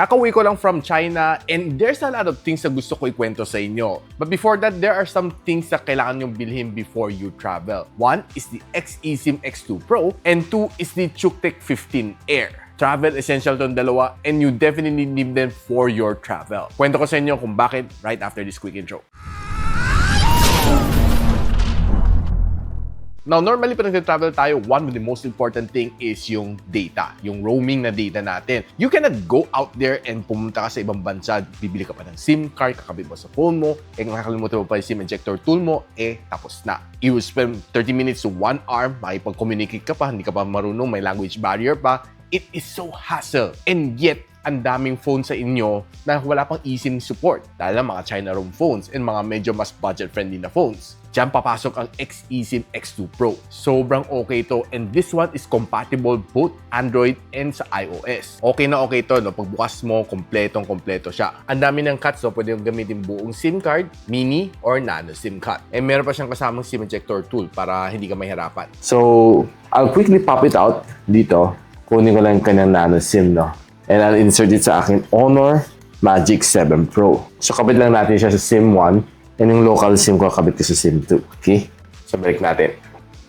Kakauwi ko lang from China and there's a lot of things na gusto ko ikwento sa inyo. But before that, there are some things na kailangan nyong bilhin before you travel. One is the XeSIM X2 Pro and two is the Cuktech 15 Air. Travel essential tong dalawa and you definitely need them for your travel. Kwento ko sa inyo kung bakit right after this quick intro. Now, normally pag nag-travel tayo, one of the most important thing is yung data, yung roaming na data natin. You cannot go out there and pumunta ka sa ibang bansa, bibili ka pa ng SIM card, kakabit mo sa phone mo, nakakalimutan mo pa yung SIM ejector tool mo, tapos na. You will spend 30 minutes to 1 hour, makipag-communicate ka pa, hindi ka pa marunong, may language barrier pa. It is so hassle. And yet, ang daming phone sa inyo na wala pang eSIM support. Dahil lang mga China ROM phones and mga medyo mas budget-friendly na phones. Diyan papasok ang XeSIM X2 Pro. Sobrang okay to and this one is compatible both Android and sa iOS. Okay na okay to, no? Pagbukas mo, kompletong-kompleto siya. Ang dami ng cuts, so pwede yung gamitin buong SIM card, mini or nano SIM card. And meron pa siyang kasamang SIM ejector tool para hindi ka mahirapan. So, I'll quickly pop it out dito. Kunin ko lang yung kanyang nano SIM, no? And I'll insert it sa aking Honor Magic 7 Pro. So, kabit lang natin siya sa SIM 1 and yung local SIM ko kabit ko sa SIM 2. Okay? So, balik natin.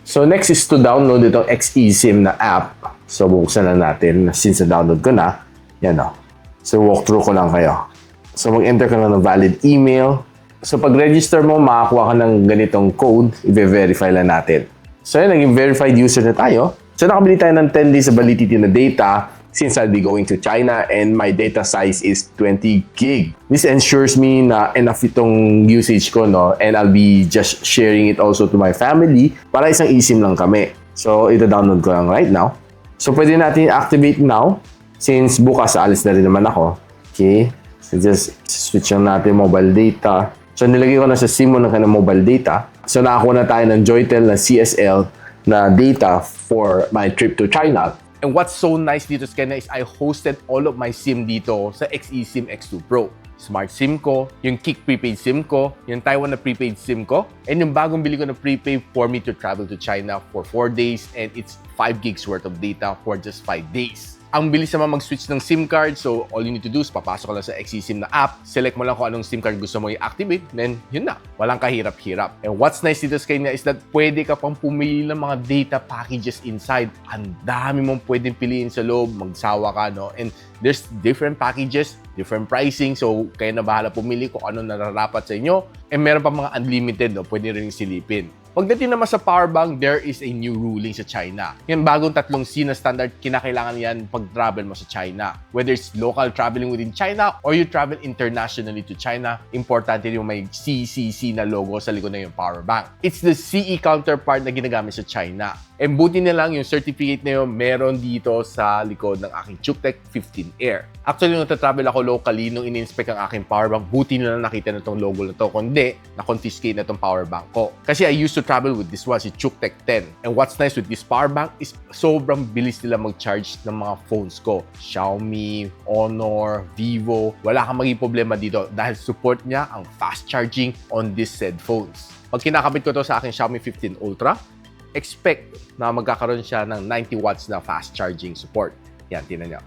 So, next is to download itong XeSIM na app. So, buksan na natin. Since na-download ko na, yan o. So, walkthrough ko lang kayo. So, mag-enter ka lang ng valid email. So, pag-register mo, makakuha ka ng ganitong code. I-verify lang natin. So, yan, naging verified user na tayo. So, nakabili tayo ng 10 days validity na data since I'll be going to China and my data size is 20 gig. This ensures me na enough itong usage ko, no? And I'll be just sharing it also to my family para isang eSIM lang kami. So, ito download ko lang right now. So, pwede natin activate now since bukas alis na rin naman ako. Okay? So, just switch lang natin mobile data. So, nilagay ko na sa SIM mo ng kanang mobile data. So, nakakuha na tayo ng Joytel na CSL na data for my trip to China. And what's so nice dito sa kanya is I hosted all of my SIM dito sa XeSIM X2 Pro. Smart SIM ko, yung Kick prepaid SIM ko, yung Taiwan na prepaid SIM ko, and yung bagong bili ko na prepaid for me to travel to China for 4 days and it's 5 gigs worth of data for just 5 days. Ang bilis naman mag-switch ng SIM card, so all you need to do is papasok ka lang sa XeSIM na app, select mo lang kung anong SIM card gusto mo i-activate, then yun na. Walang kahirap-hirap. And what's nice dito sa kanya is that pwede ka pang pumili ng mga data packages inside. Ang dami mong pwedeng piliin sa loob, magsawa ka, no? And there's different packages, different pricing, so kayo na bahala pumili kung ano nararapat sa inyo. And meron pa mga unlimited, no? Pwede rin silipin. Pagdating naman sa power bank, there is a new ruling sa China. Yung bagong 3C na standard, kinakailangan yan pag travel mo sa China. Whether it's local traveling within China or you travel internationally to China, importante yung may CCC na logo sa likod na yung power bank. It's the CE counterpart na ginagamit sa China. And buti na lang yung certificate na yun meron dito sa likod ng aking Cuktech 15 Air. Actually, nung nagtatravel ako locally, nung in-inspect ang aking power bank, buti na lang nakita na itong logo na to. Kundi, na-confiscate na itong power bank ko. Kasi I used to travel with this one, si Cuktech 10. And what's nice with this power bank is sobrang bilis nila mag-charge ng mga phones ko. Xiaomi, Honor, Vivo, wala kang maging problema dito dahil support niya ang fast charging on these said phones. Pag kinakabit ko to sa aking Xiaomi 15 Ultra, expect na magkakaroon siya ng 90 watts na fast charging support. Yan, tingnan nyo.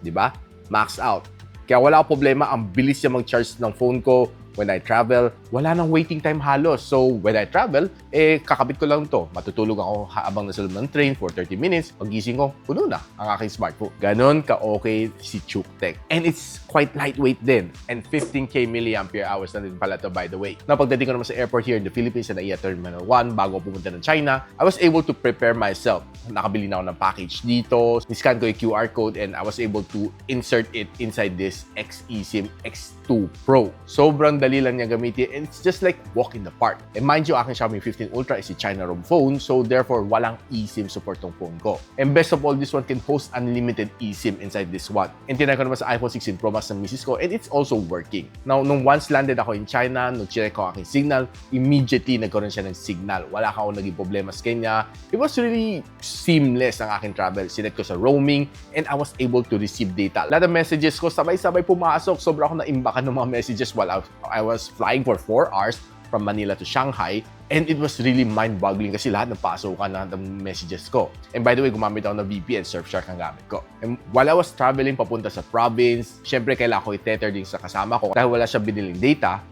Di ba? Max out. Kaya wala akong problema, ang bilis niya mag-charge ng phone ko. When I travel, wala nang waiting time halos. So, when I travel, kakabit ko lang to. Matutulog ako habang nasa loob ng train for 30 minutes. Pagising ko, puno na ang aking smartphone. Ganon ka-okay si Cuktech. And it's quite lightweight din. And 15K milliampere hours na din pala to, by the way. Na pagdating ko naman sa airport here in the Philippines sa NAIA Terminal 1, bago pumunta ng China, I was able to prepare myself. Nakabili na ako ng package dito. Niscan ko yung QR code and I was able to insert it inside this XeSIM X2 Pro. Sobrang dali lang niya gamitin and it's just like walk in the park. And mind you, aking Xiaomi 15 Ultra is a China ROM phone, so therefore walang eSIM support tong phone ko. And best of all, this one can host unlimited eSIM inside this one. And tinry ko naman sa iPhone 16 Pro Max ng misis ko and it's also working. Now, nung once landed ako in China, nung check ko aking signal, immediately nagkaroon siya ng signal. Wala ka akong naging problema sa kanya. It was really seamless ang aking travel. Sinet ko sa roaming and I was able to receive data. Lahat ng messages ko sabay-sabay pumasok. Sobra ako na-imbakan ng mga messages while I was flying for 4 hours. from Manila to Shanghai. And it was really mind-boggling kasi lahat napasukan na ng messages ko. And by the way, gumamit ako ng VPN, Surfshark ang gamit ko. And while I was traveling papunta sa province, syempre kailangan ko i-tether din sa kasama ko dahil wala siya biniling data.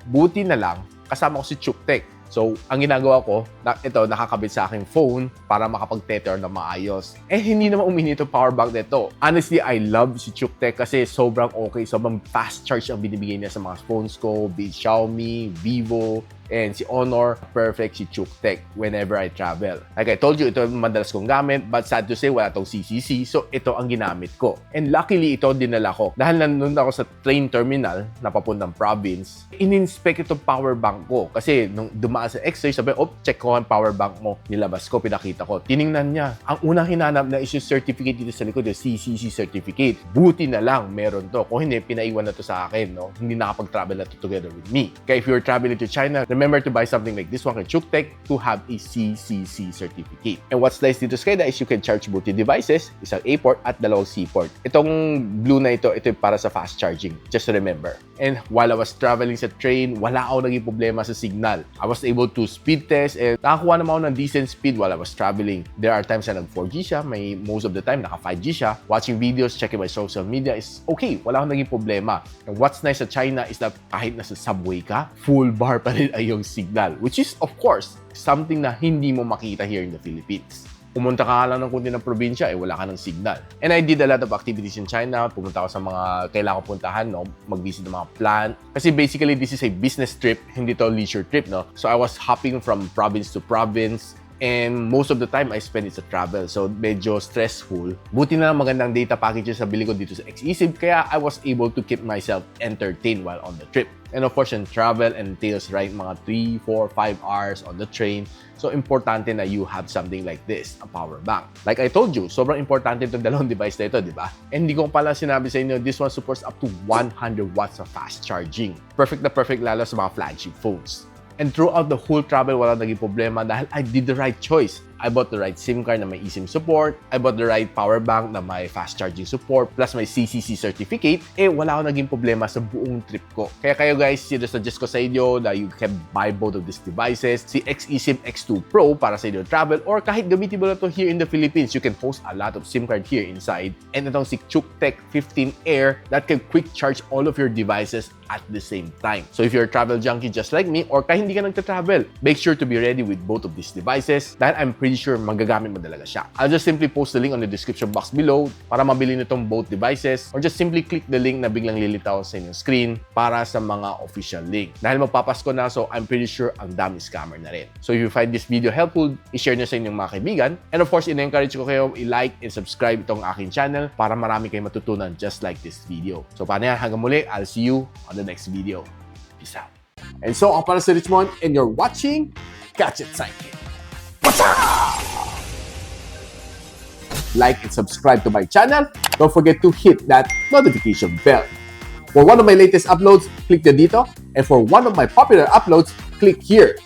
Buti na lang, kasama ko si Cuktech. So, ang ginagawa ko, nakakabit sa aking phone para makapag-tether na maayos. Hindi naman uminit yung power bank nito. Honestly, I love si Cuktech kasi sobrang okay, sobrang fast charge ang binibigay niya sa mga phones ko, be it Xiaomi, Vivo, and si Honor. Perfect si Cuktech whenever I travel. Like I told you, ito ang madalas kong gamit, but sad to say, wala tong CCC, so ito ang ginamit ko. And luckily, ito dinala ko. Dahil nandun ako sa train terminal na papuntang province, in-inspect itong power bank ko. Kasi nung dumaan sa X-ray, sabi, check ko ang power bank mo. Nilabas ko, pinakita ko. Tiningnan niya. Ang unang hinanap na is yung certificate dito sa likod, yung CCC certificate. Buti na lang, meron to. Kung hindi, pinaiwan na to sa akin, no? Hindi nakapag-travel na to together with me. Kaya if you're traveling to China, remember to buy something like this one kay Cuktech to have a CCC certificate. And what's nice dito sa Keda is you can charge both your devices, isang A port at dalawang C port. Itong blue na ito para sa fast charging. Just to remember. And while I was traveling sa train, wala ako naging problema sa signal. I was able to speed test and nakakuha naman ako ng decent speed while I was traveling. There are times na nag-4G siya, most of the time naka-5G siya. Watching videos, checking my social media is okay. Wala akong naging problema. And what's nice sa China is that kahit nasa subway ka, full bar pa rin ay yung signal. Which is, of course, something na hindi mo makita here in the Philippines. Pumunta ka lang ng kunti ng probinsya, wala ka ng signal. And I did a lot of activities in China. Pumunta ako sa mga kailangan ko puntahan, no? Mag-visit ng mga plant. Kasi basically, this is a business trip, hindi to leisure trip, no? So I was hopping from province to province. And most of the time, I spend it sa travel. So, medyo stressful. Buti na lang magandang data packages sa bili ko dito sa XeSIM. Kaya I was able to keep myself entertained while on the trip. And of course, yung travel entails, right, mga 3, 4, 5 hours on the train. So, importante na you have something like this, a power bank. Like I told you, sobrang importante itong dalawang device na ito, di ba? And hindi ko pala sinabi sa inyo, this one supports up to 100 watts of fast charging. Perfect na perfect lalo sa mga flagship phones. And throughout the whole travel, wala naging problema dahil I did the right choice. I bought the right SIM card na may eSIM support. I bought the right power bank na may fast charging support. Plus may CCC certificate. Wala akong naging problema sa buong trip ko. Kaya kayo guys, suggest ko sa inyo that you can buy both of these devices. Si XeSIM X2 Pro para sa inyo travel or kahit gamitin mo na to here in the Philippines. You can host a lot of SIM card here inside. And itong si Cuktech 15 Air that can quick charge all of your devices at the same time. So if you're a travel junkie just like me or kahit hindi ka nagta-travel, make sure to be ready with both of these devices dahil I'm pretty sure magagamit mo talaga siya. I'll just simply post the link on the description box below para mabili nitong both devices or just simply click the link na biglang lilitaw sa inyong screen para sa mga official link. Dahil magpapasko na, so I'm pretty sure ang dami scammer na rin. So if you find this video helpful, i-share nyo sa inyong mga kaibigan. And of course, ina-encourage ko kayo i-like and subscribe itong aking channel para marami kayong matutunan just like this video. So paano yan? Hanggang muli, I'll see you on the next video. Peace out. And so, ako para si Richmond and you're watching Gadget Sidekick. Like and subscribe to my channel. Don't forget to hit that notification bell. For one of my latest uploads, click the dito. And for one of my popular uploads, click here.